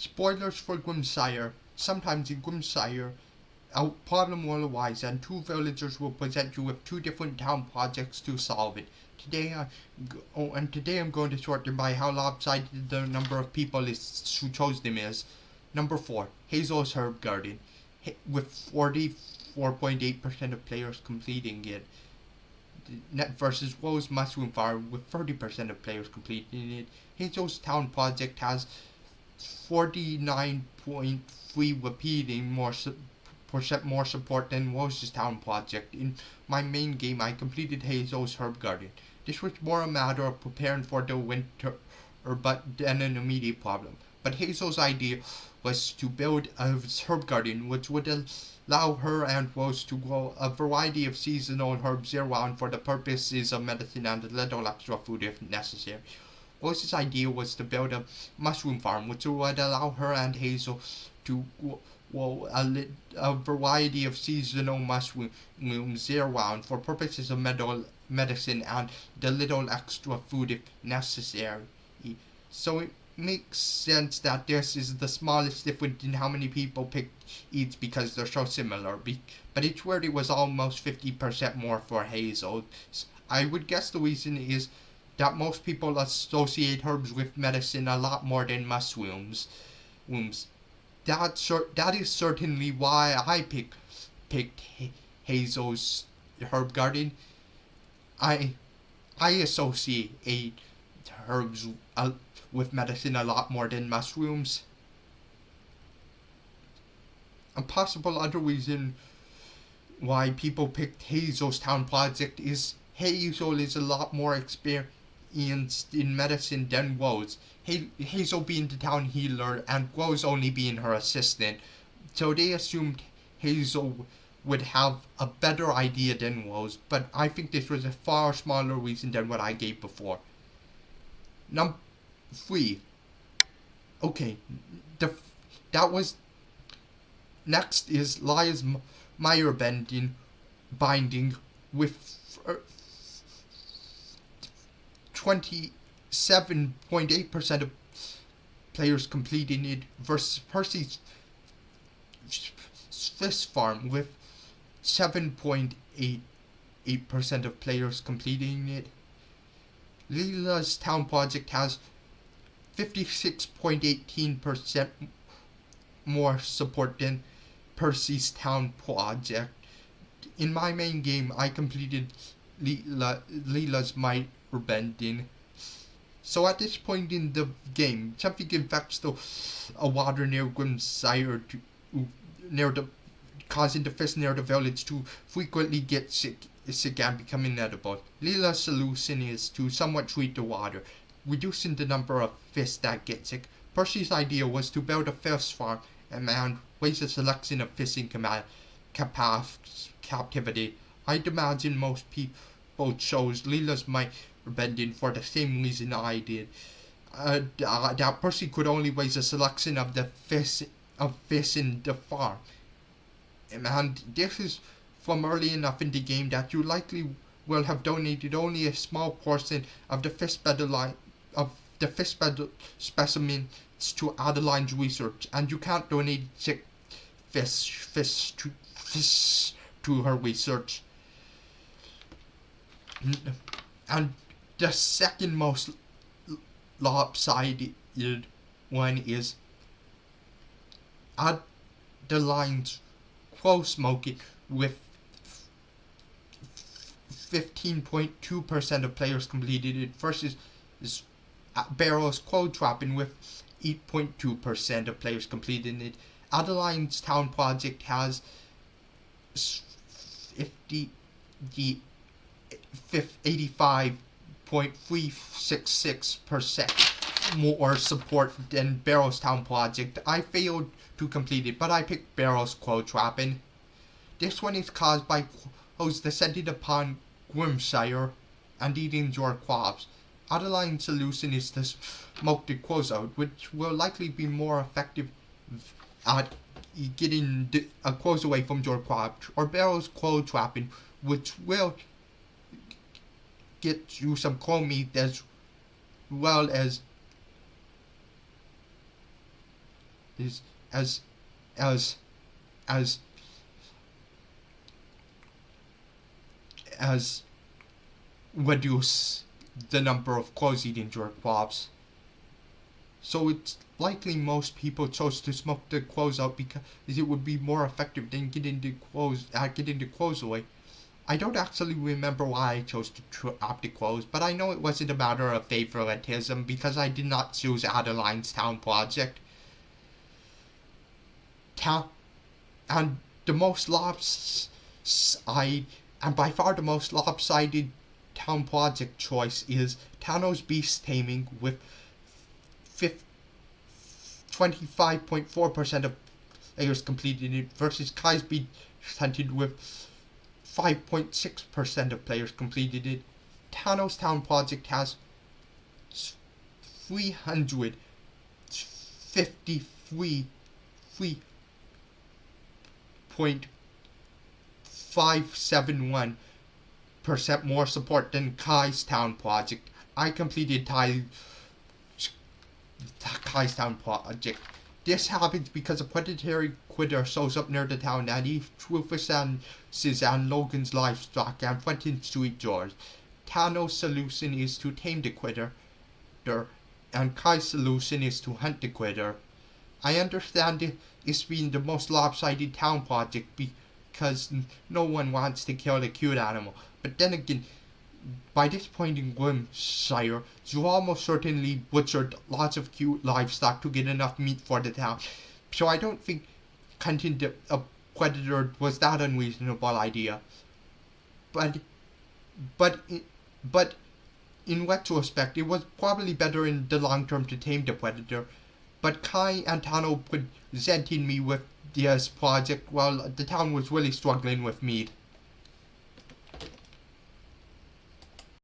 Spoilers for Grimshire. Sometimes in Grimshire, a problem will arise and two villagers will present you with two different town projects to solve it. Today I'm going to sort them by how lopsided the number of people who chose them is. Number 4, Hazel's Herb Garden, with 44.8% of players completing it. Net versus Woe's Mushroom Farm, with 30% of players completing it. Hazel's Town Project has 49.3 repeating percent more support than Woe's Town Project. In my main game, I completed Hazel's Herb Garden. This was more a matter of preparing for the winter, than an immediate problem. But Hazel's idea was to build a herb garden which would allow her and Rose to grow a variety of seasonal herbs year-round for the purposes of medicine and a little extra food if necessary. Rose's idea was to build a mushroom farm which would allow her and Hazel to grow a variety of seasonal mushrooms year-round for purposes of medicine and the little extra food if necessary. So it makes sense that this is the smallest difference in how many people picked each because they're so similar. But each word it was almost 50% more for Hazel. I would guess the reason is that most people associate herbs with medicine a lot more than mushrooms. That is certainly why I picked Hazel's herb garden. I associate herbs with medicine a lot more than mushrooms. A possible other reason why people picked Hazel's Town Project is Hazel is a lot more experienced in medicine than Rose. Hazel being the town healer and Rose only being her assistant. So they assumed Hazel would have a better idea than Rose, but I think this was a far smaller reason than what I gave before. Number 3. Okay, that was. Next is Lia's Meyer binding with 27.8% of players completing it versus Percy's Swiss Farm with 7.88% of players completing it. Leela's Town Project has 56.18% more support than Percy's Town Project. In my main game, I completed Leela's Might Bending. So at this point in the game, something infects a water near Grimshire causing the fish near the village to frequently get sick and become inedible. Leela's solution is to somewhat treat the water, reducing the number of fish that get sick. Percy's idea was to build a fish farm and raise a selection of fish in captivity. I'd imagine most people chose Leela's Might Bending for the same reason I did. That Percy could only raise a selection of the fish in the farm. And this is from early enough in the game that you likely will have donated only a small portion of the fish specimens to Adeline's research, and you can't donate sick fish to her research. And the second most lopsided one is Adeline's Crow Smoking with 15.2% of players completed it versus Barrow's Crow Trapping with 8.2% of players completed it. Adeline's Town Project has 85.366% more support than Barrow's Town Project. I failed to complete it, but I picked Barrow's Crow Trapping. This one is caused by crows descending upon Grimshire and eating your crops. Adeline's solution is to smoke the crows out, which will likely be more effective at getting the crows away from your crops, or Barrow's Crow Trapping, which will get you some crow meat as well as is as as as as reduce the number of close-eating jerk pops. So it's likely most people chose to smoke the clothes out because it would be more effective than getting the clothes away. I don't actually remember why I chose to opt the clothes, but I know it wasn't a matter of favoritism because I did not choose Adeline's town project. And the most lopsided, and by far the most lopsided town project choice is Tano's Beast Taming with 25.4% of players completed it versus Kai's Beast Hunted with 5.6% of players completed it. Tano's town project has 353.571% more support than Kai's town project. I completed Kai's town project. This happens because a predatory quitter shows up near the town and eats Rufus's and Logan's livestock and threatens to eat yours. Tano's solution is to tame the quitter, and Kai's solution is to hunt the quitter. I understand this being the most lopsided town project because no one wants to kill the cute animal, but then again, by this point in Grimshire, you almost certainly butchered lots of cute livestock to get enough meat for the town. So I don't think hunting a predator was that unreasonable idea. But in retrospect, it was probably better in the long term to tame the predator. But Kai and Tano presented me with this project while the town was really struggling with meat.